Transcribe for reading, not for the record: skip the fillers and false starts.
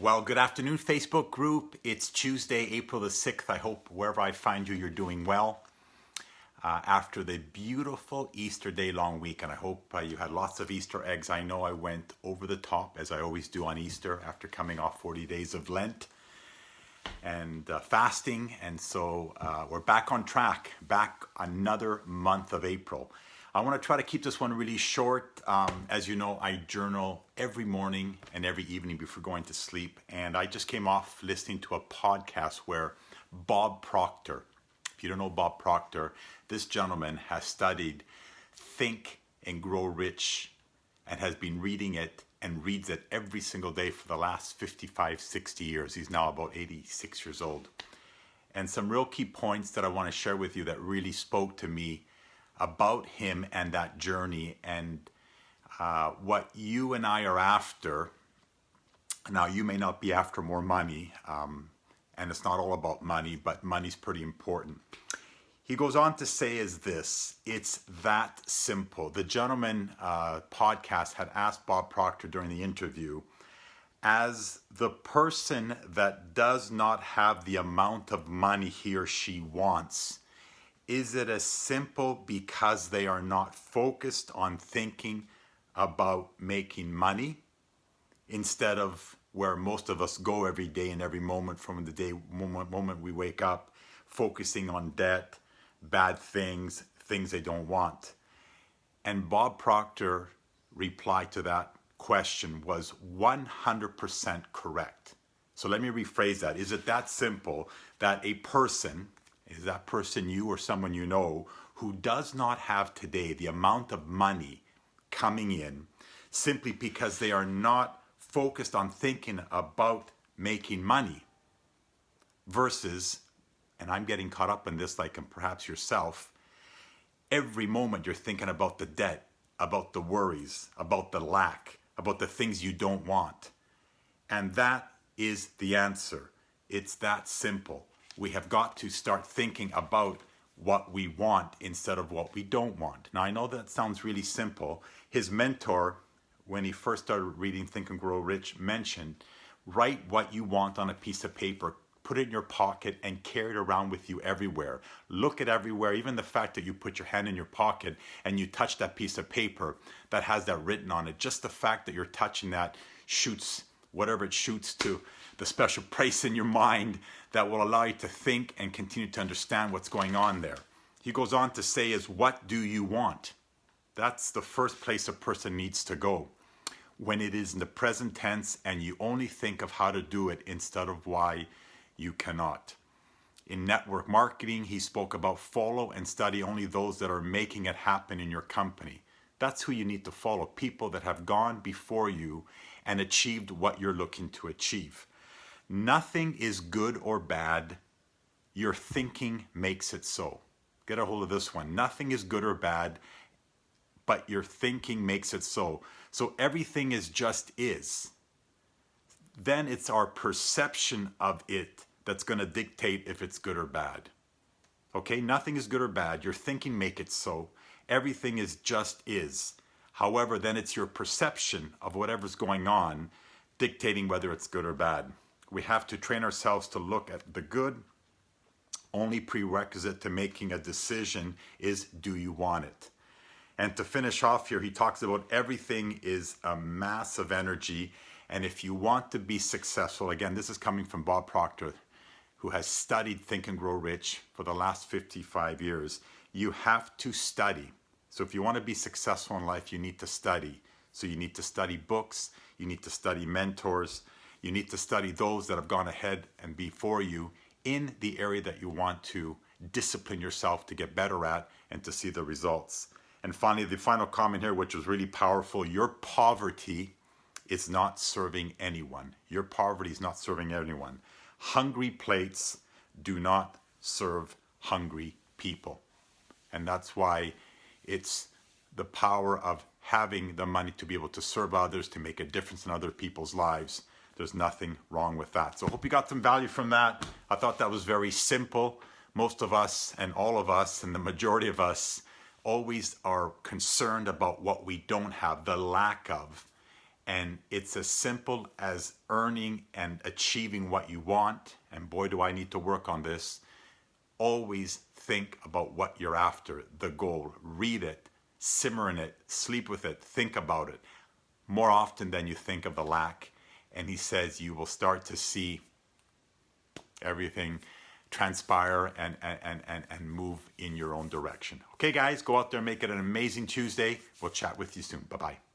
Well, good afternoon, Facebook group. It's Tuesday, April the 6th. I hope wherever I find you, you're doing well. After the beautiful Easter day long weekend, I hope you had lots of Easter eggs. I know I went over the top, as I always do on Easter, after coming off 40 days of Lent and fasting. And so we're back on track, back another month of April. I want to try to keep this one really short. As you know, I journal every morning and every evening before going to sleep. And I just came off listening to a podcast where Bob Proctor, if you don't know Bob Proctor, this gentleman has studied Think and Grow Rich and has been reading it and reads it every single day for the last 55, 60 years. He's now about 86 years old. And some real key points that I want to share with you that really spoke to me about him and that journey and what you and I are after. Now, you may not be after more money, and it's not all about money, but money's pretty important. He goes on to say is this: it's that simple. The gentleman podcast had asked Bob Proctor during the interview, as the person that does not have the amount of money he or she wants, is it as simple because they are not focused on thinking about making money instead of where most of us go every day and every moment from the day moment we wake up, focusing on debt, bad things, things they don't want? And Bob Proctor replied to that question was 100% correct. So let me rephrase that. Is it that simple that a person, is that person you or someone you know, who does not have today the amount of money coming in simply because they are not focused on thinking about making money versus, and I'm getting caught up in this like perhaps yourself, every moment you're thinking about the debt, about the worries, about the lack, about the things you don't want. And that is the answer. It's that simple. We have got to start thinking about what we want instead of what we don't want. Now, I know that sounds really simple. His mentor, when he first started reading Think and Grow Rich, mentioned, write what you want on a piece of paper, put it in your pocket and carry it around with you everywhere. Look at everywhere, even the fact that you put your hand in your pocket and you touch that piece of paper that has that written on it. Just the fact that you're touching that shoots whatever it shoots to the special place in your mind that will allow you to think and continue to understand what's going on there. He goes on to say is, what do you want? That's the first place a person needs to go. When it is in the present tense and you only think of how to do it instead of why you cannot. In network marketing, he spoke about follow and study only those that are making it happen in your company. That's who you need to follow, people that have gone before you and achieved what you're looking to achieve. Nothing is good or bad. Your thinking makes it so. Get a hold of this one. Nothing is good or bad, but your thinking makes it so. So everything is just is. Then it's our perception of it that's going to dictate if it's good or bad. Okay, nothing is good or bad. Your thinking make it so. Everything is just is. However, then it's your perception of whatever's going on dictating whether it's good or bad. We have to train ourselves to look at the good. Only prerequisite to making a decision is, do you want it? And to finish off here, he talks about everything is a mass of energy. And if you want to be successful, again, this is coming from Bob Proctor, who has studied Think and Grow Rich for the last 55 years. You have to study. So if you want to be successful in life, you need to study. So you need to study books, you need to study mentors, you need to study those that have gone ahead and before you in the area that you want to discipline yourself to get better at and to see the results. And finally, the final comment here, which was really powerful: your poverty is not serving anyone. Your poverty is not serving anyone. Hungry plates do not serve hungry people. And that's why it's the power of having the money to be able to serve others, to make a difference in other people's lives. There's nothing wrong with that. So I hope you got some value from that. I thought that was very simple. Most of us and all of us and the majority of us always are concerned about what we don't have, the lack of. And it's as simple as earning and achieving what you want. And boy, do I need to work on this. Always think about what you're after, the goal. Read it, simmer in it, sleep with it, think about it more often than you think of the lack. And he says you will start to see everything transpire and move in your own direction. Okay, guys, go out there and make it an amazing Tuesday. We'll chat with you soon. Bye-bye.